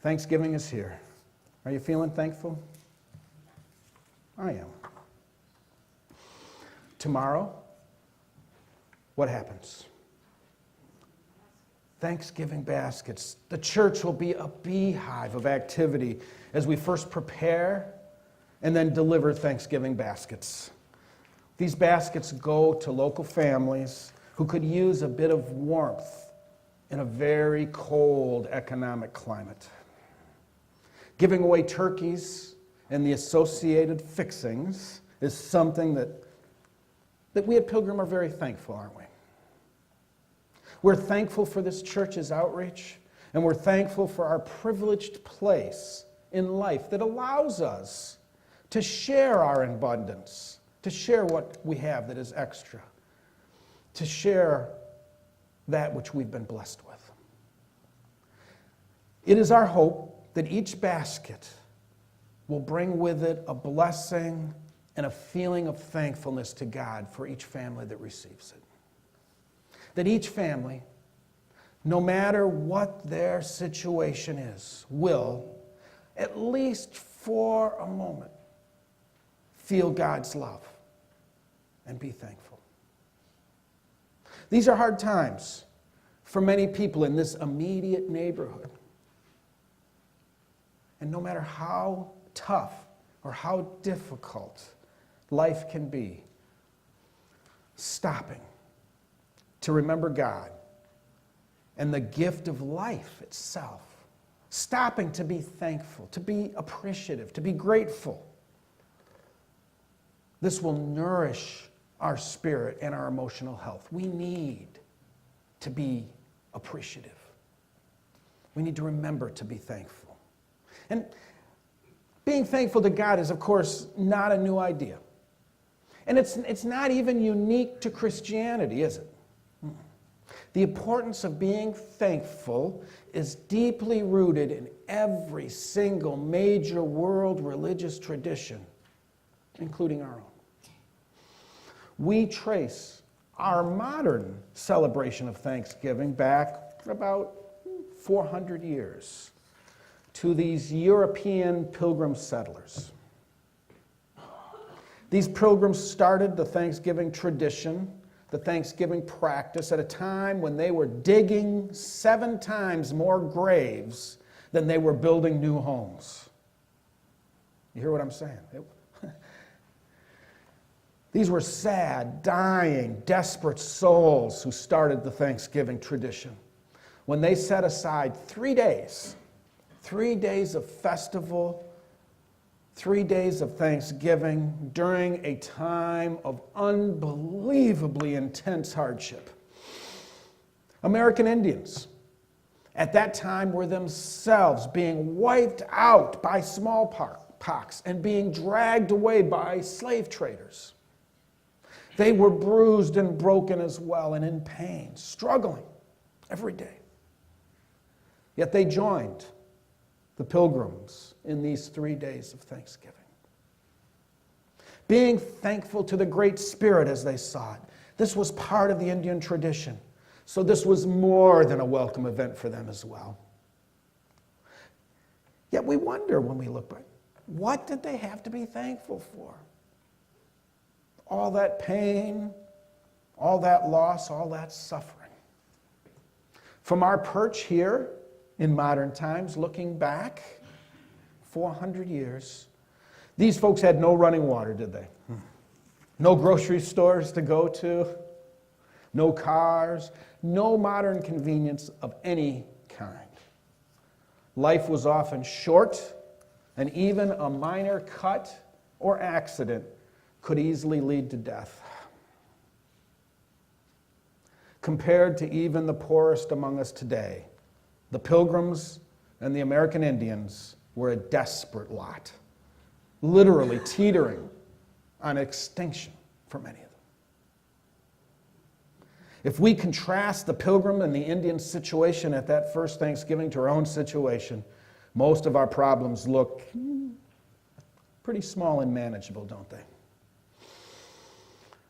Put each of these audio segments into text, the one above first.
Thanksgiving is here. Are you feeling thankful? I am. Tomorrow, what happens? Thanksgiving baskets. The church will be a beehive of activity as we first prepare and then deliver Thanksgiving baskets. These baskets go to local families who could use a bit of warmth in a very cold economic climate. Giving away turkeys and the associated fixings is something that we at Pilgrim are very thankful, aren't we? We're thankful for this church's outreach, and we're thankful for our privileged place in life that allows us to share our abundance, to share what we have that is extra, to share that which we've been blessed with. It is our hope that each basket will bring with it a blessing and a feeling of thankfulness to God for each family that receives it. That each family, no matter what their situation is, will, at least for a moment, feel God's love and be thankful. These are hard times for many people in this immediate neighborhood. And no matter how tough or how difficult life can be, stopping to remember God and the gift of life itself, stopping to be thankful, to be appreciative, to be grateful, this will nourish our spirit and our emotional health. We need to be appreciative. We need to remember to be thankful. And being thankful to God is, of course, not a new idea. And it's not even unique to Christianity, is it? The importance of being thankful is deeply rooted in every single major world religious tradition, including our own. We trace our modern celebration of Thanksgiving back about 400 years to these European pilgrim settlers. These pilgrims started the Thanksgiving tradition, the Thanksgiving practice, at a time when they were digging 7 times more graves than they were building new homes. You hear what I'm saying? These were sad, dying, desperate souls who started the Thanksgiving tradition when they set aside 3 days, 3 days of festival, 3 days of Thanksgiving during a time of unbelievably intense hardship. American Indians at that time were themselves being wiped out by smallpox and being dragged away by slave traders. They were bruised and broken as well and in pain, struggling every day. Yet they joined the pilgrims in these 3 days of Thanksgiving. Being thankful to the Great Spirit as they saw it. This was part of the Indian tradition. So this was more than a welcome event for them as well. Yet we wonder when we look back, what did they have to be thankful for? All that pain, all that loss, all that suffering. From our perch here in modern times, looking back 400 years, these folks had no running water, did they? No grocery stores to go to, no cars, no modern convenience of any kind. Life was often short, and even a minor cut or accident could easily lead to death. Compared to even the poorest among us today, the Pilgrims and the American Indians were a desperate lot, literally teetering on extinction for many of them. If we contrast the Pilgrim and the Indian situation at that first Thanksgiving to our own situation, most of our problems look pretty small and manageable, don't they?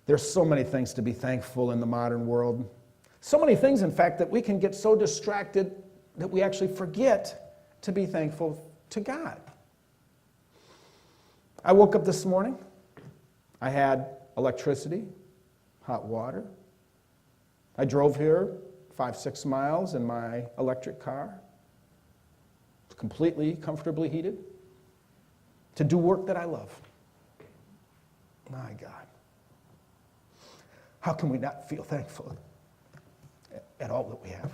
There's so many things to be thankful in the modern world. So many things, in fact, that we can get so distracted that we actually forget to be thankful to God. I woke up this morning. I had electricity, hot water. I drove here 5-6 miles in my electric car. It's completely, comfortably heated to do work that I love. My God. How can we not feel thankful at all that we have?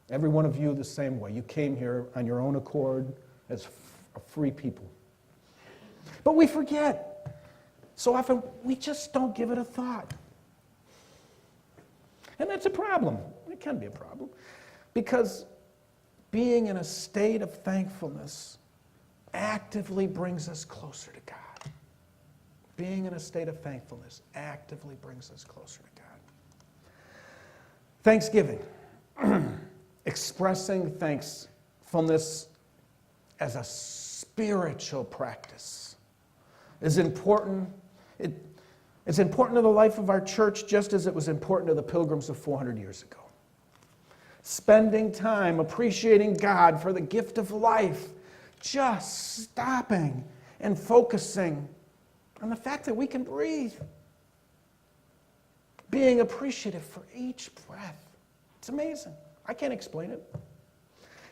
Every one of you the same way. You came here on your own accord as a free people. But we forget. So often we just don't give it a thought. And that's a problem. It can be a problem. Because being in a state of thankfulness actively brings us closer to God. Being in a state of thankfulness actively brings us closer to God. Thanksgiving. Expressing thankfulness as a spiritual practice is important. It's important to the life of our church just as it was important to the pilgrims of 400 years ago. Spending time appreciating God for the gift of life, just stopping and focusing on the fact that we can breathe. Being appreciative for each breath. It's amazing. I can't explain it.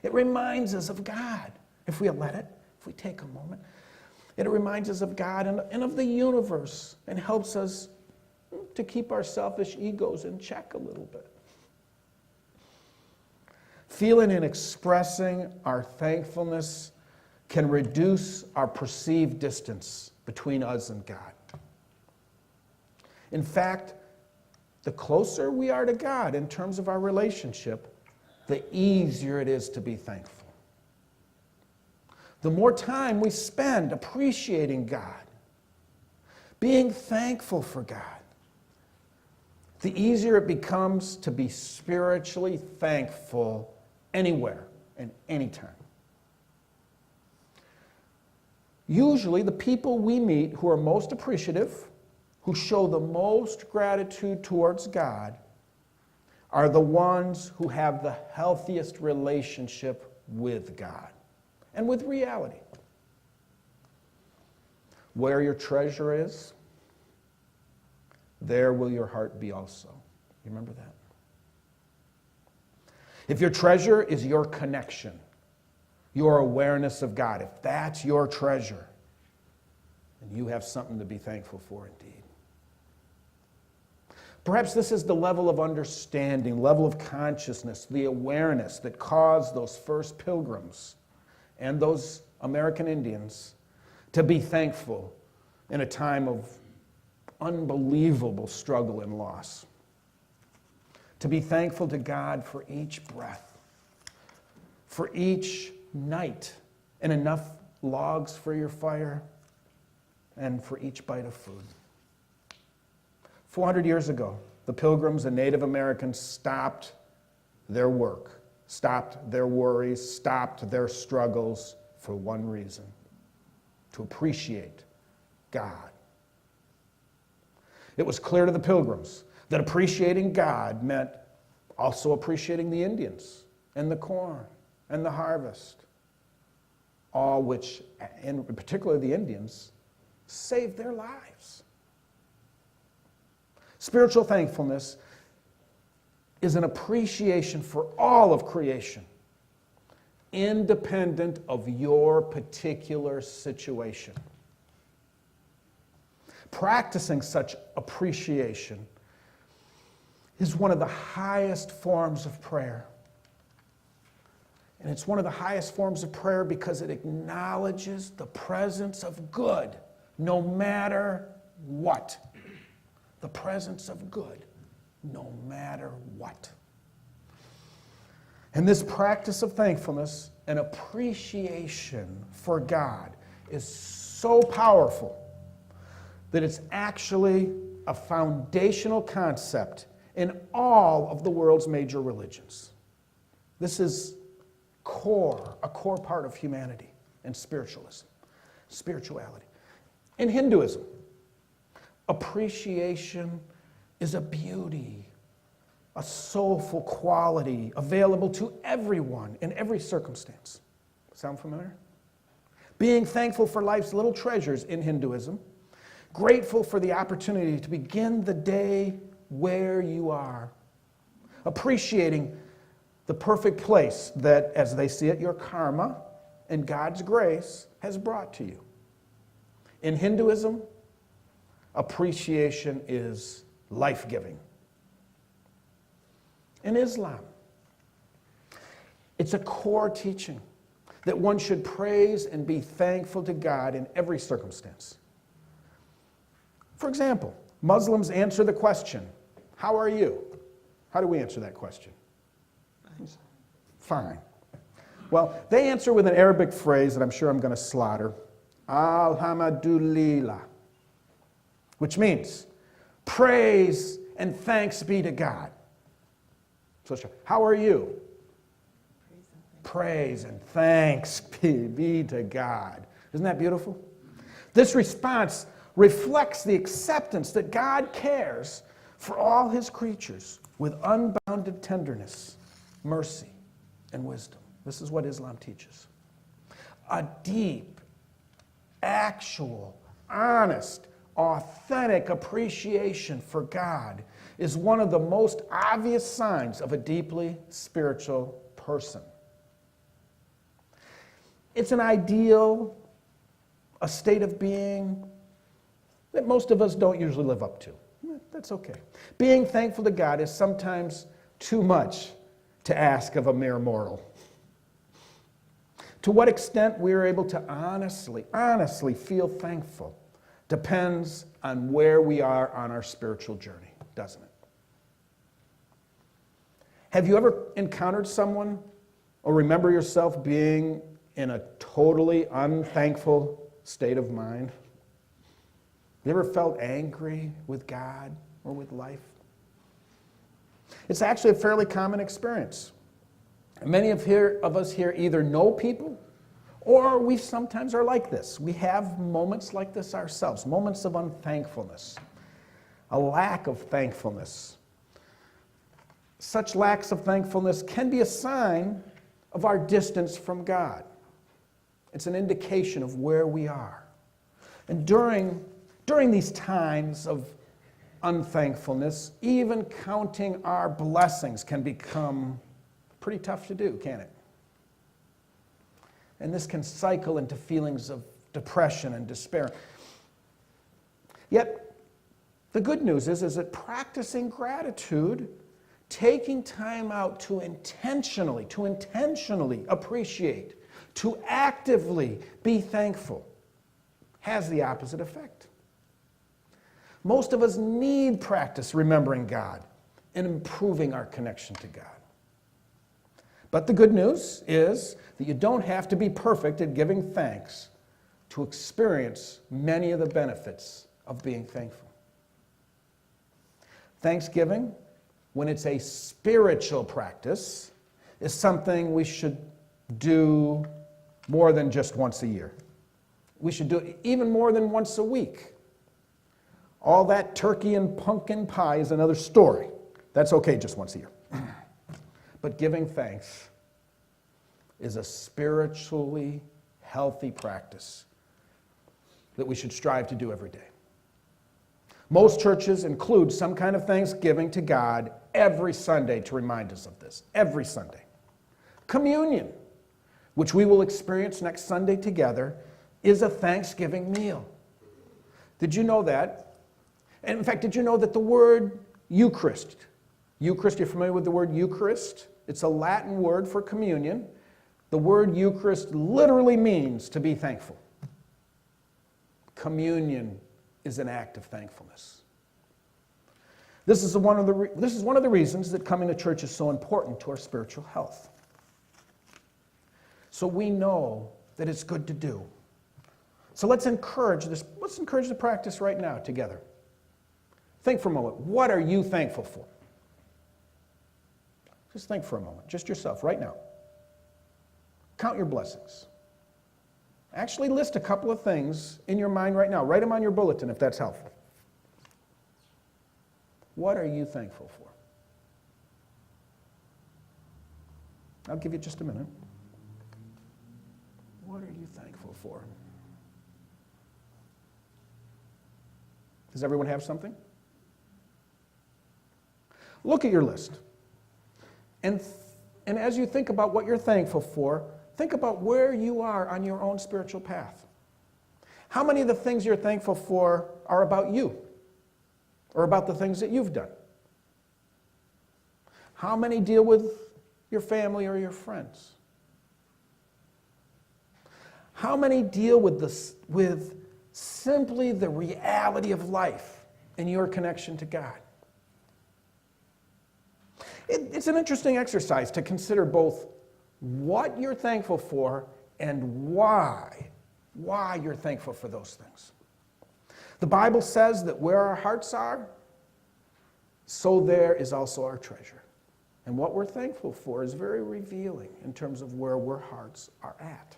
It reminds us of God, if we let it, if we take a moment. It reminds us of God and of the universe and helps us to keep our selfish egos in check a little bit. Feeling and expressing our thankfulness can reduce our perceived distance between us and God. In fact, the closer we are to God in terms of our relationship, the easier it is to be thankful. The more time we spend appreciating God, being thankful for God, the easier it becomes to be spiritually thankful anywhere and anytime. Usually, the people we meet who are most appreciative, who show the most gratitude towards God, are the ones who have the healthiest relationship with God and with reality. Where your treasure is, there will your heart be also. You remember that? If your treasure is your connection, your awareness of God, if that's your treasure, then you have something to be thankful for indeed. Perhaps this is the level of understanding, level of consciousness, the awareness that caused those first pilgrims and those American Indians to be thankful in a time of unbelievable struggle and loss. To be thankful to God for each breath, for each night, and enough logs for your fire, and for each bite of food. 400 years ago, the Pilgrims and Native Americans stopped their work, stopped their worries, stopped their struggles for one reason: to appreciate God. It was clear to the Pilgrims that appreciating God meant also appreciating the Indians and the corn and the harvest, all which, in particular the Indians, saved their lives. Spiritual thankfulness is an appreciation for all of creation, independent of your particular situation. Practicing such appreciation is one of the highest forms of prayer. And it's one of the highest forms of prayer because it acknowledges the presence of good, no matter what. The presence of good, no matter what. And this practice of thankfulness and appreciation for God is so powerful that it's actually a foundational concept in all of the world's major religions. This is a core part of humanity and spirituality. In Hinduism, appreciation is a beauty, a soulful quality available to everyone in every circumstance. Sound familiar? Being thankful for life's little treasures in Hinduism. Grateful for the opportunity to begin the day where you are. Appreciating the perfect place that, as they see it, your karma and God's grace has brought to you. In Hinduism, appreciation is life-giving. In Islam, it's a core teaching that one should praise and be thankful to God in every circumstance. For example, Muslims answer the question, how are you? How do we answer that question? Fine. Well, they answer with an Arabic phrase that I'm sure I'm going to slaughter, Alhamdulillah, which means praise and thanks be to God. So, how are you? Praise and thanks be to God. Isn't that beautiful? This response reflects the acceptance that God cares for all his creatures with unbounded tenderness, mercy, and wisdom. This is what Islam teaches. A deep, actual, honest, authentic appreciation for God is one of the most obvious signs of a deeply spiritual person. It's an ideal, a state of being that most of us don't usually live up to. That's okay. Being thankful to God is sometimes too much to ask of a mere mortal. To what extent we are able to honestly feel thankful depends on where we are on our spiritual journey, doesn't it? Have you ever encountered someone or remember yourself being in a totally unthankful state of mind? You ever felt angry with God or with life? It's actually a fairly common experience. Many of us here either know people or we sometimes are like this. We have moments like this ourselves, moments of unthankfulness, a lack of thankfulness. Such lacks of thankfulness can be a sign of our distance from God. It's an indication of where we are. And during these times of unthankfulness, even counting our blessings can become pretty tough to do, can't it? And this can cycle into feelings of depression and despair. Yet, the good news is that practicing gratitude, taking time out to intentionally appreciate, to actively be thankful, has the opposite effect. Most of us need practice remembering God and improving our connection to God. But the good news is that you don't have to be perfect at giving thanks to experience many of the benefits of being thankful. Thanksgiving, when it's a spiritual practice, is something we should do more than just once a year. We should do it even more than once a week. All that turkey and pumpkin pie is another story. That's okay just once a year. But giving thanks is a spiritually healthy practice that we should strive to do every day. Most churches include some kind of thanksgiving to God every Sunday to remind us of this. Every Sunday. Communion, which we will experience next Sunday together, is a Thanksgiving meal. Did you know that? And in fact, did you know that the word Eucharist, you're familiar with the word Eucharist? It's a Latin word for communion. The word Eucharist literally means to be thankful. Communion is an act of thankfulness. This is one of the reasons that coming to church is so important to our spiritual health. So we know that it's good to do. So let's encourage this. Let's encourage the practice right now together. Think for a moment. What are you thankful for? Just think for a moment. Just yourself right now. Count your blessings. Actually list a couple of things in your mind right now. Write them on your bulletin if that's helpful. What are you thankful for? I'll give you just a minute. What are you thankful for? Does everyone have something? Look at your list. And as you think about what you're thankful for, think about where you are on your own spiritual path. How many of the things you're thankful for are about you or about the things that you've done? How many deal with your family or your friends? How many deal with simply the reality of life and your connection to God? It's an interesting exercise to consider both what you're thankful for and why you're thankful for those things. The Bible says that where our hearts are, so there is also our treasure. And what we're thankful for is very revealing in terms of where our hearts are at.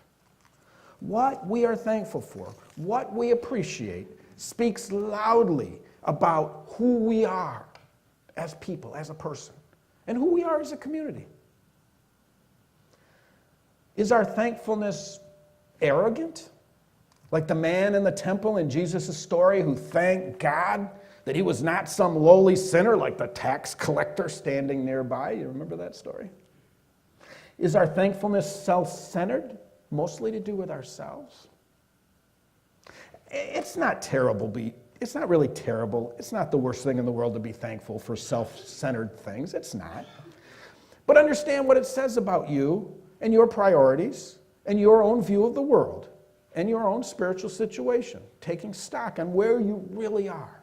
What we are thankful for, what we appreciate, speaks loudly about who we are as people, as a person, and who we are as a community. Is our thankfulness arrogant? Like the man in the temple in Jesus' story who thanked God that he was not some lowly sinner like the tax collector standing nearby. You remember that story? Is our thankfulness self-centered, mostly to do with ourselves? It's not terrible. It's not really terrible. It's not the worst thing in the world to be thankful for self-centered things. It's not. But understand what it says about you and your priorities and your own view of the world and your own spiritual situation, taking stock on where you really are.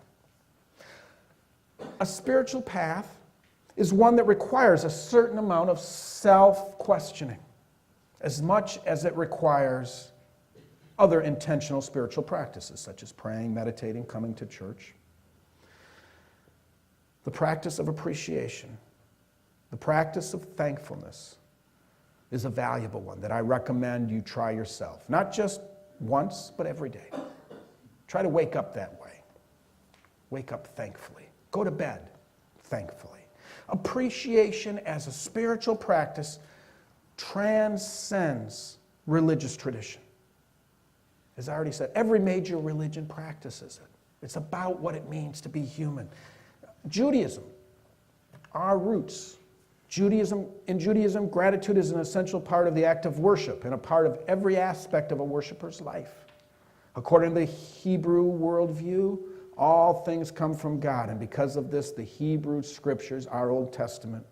A spiritual path is one that requires a certain amount of self-questioning, as much as it requires other intentional spiritual practices, such as praying, meditating, coming to church. The practice of appreciation, the practice of thankfulness, is a valuable one that I recommend you try yourself. Not just once, but every day. Try to wake up that way. Wake up thankfully. Go to bed thankfully. Appreciation as a spiritual practice transcends religious tradition. As I already said, every major religion practices it. It's about what it means to be human. Judaism, our roots. In Judaism, gratitude is an essential part of the act of worship and a part of every aspect of a worshiper's life. According to the Hebrew worldview, all things come from God, and because of this, the Hebrew scriptures, our Old Testament,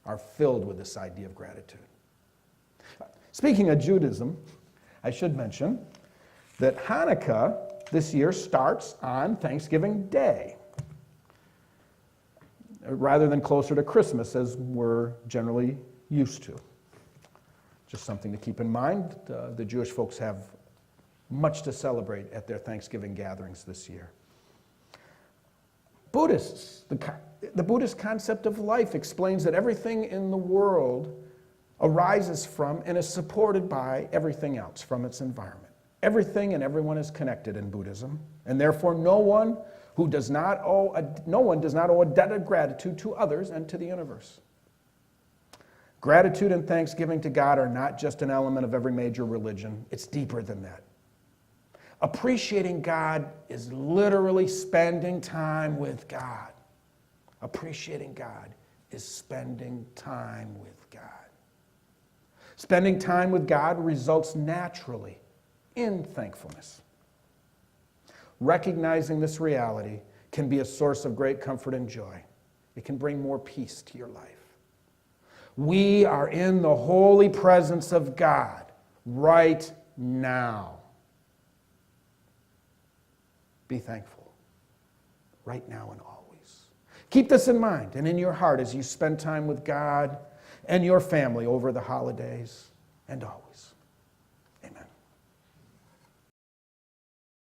are filled with this idea of gratitude. Speaking of Judaism, I should mention that Hanukkah this year starts on Thanksgiving Day, rather than closer to Christmas as we're generally used to. Just something to keep in mind. The Jewish folks have much to celebrate at their Thanksgiving gatherings this year. Buddhists, the Buddhist concept of life explains that everything in the world arises from and is supported by everything else from its environment. Everything and everyone is connected in Buddhism, and therefore no one does not owe a debt of gratitude to others and to the universe. Gratitude and thanksgiving to God are not just an element of every major religion. It's deeper than that. Appreciating God is literally spending time with God. Appreciating God is spending time with God. Spending time with God results naturally in thankfulness. Recognizing this reality can be a source of great comfort and joy. It can bring more peace to your life. We are in the holy presence of God right now. Be thankful right now and always. Keep this in mind and in your heart as you spend time with God and your family over the holidays and always.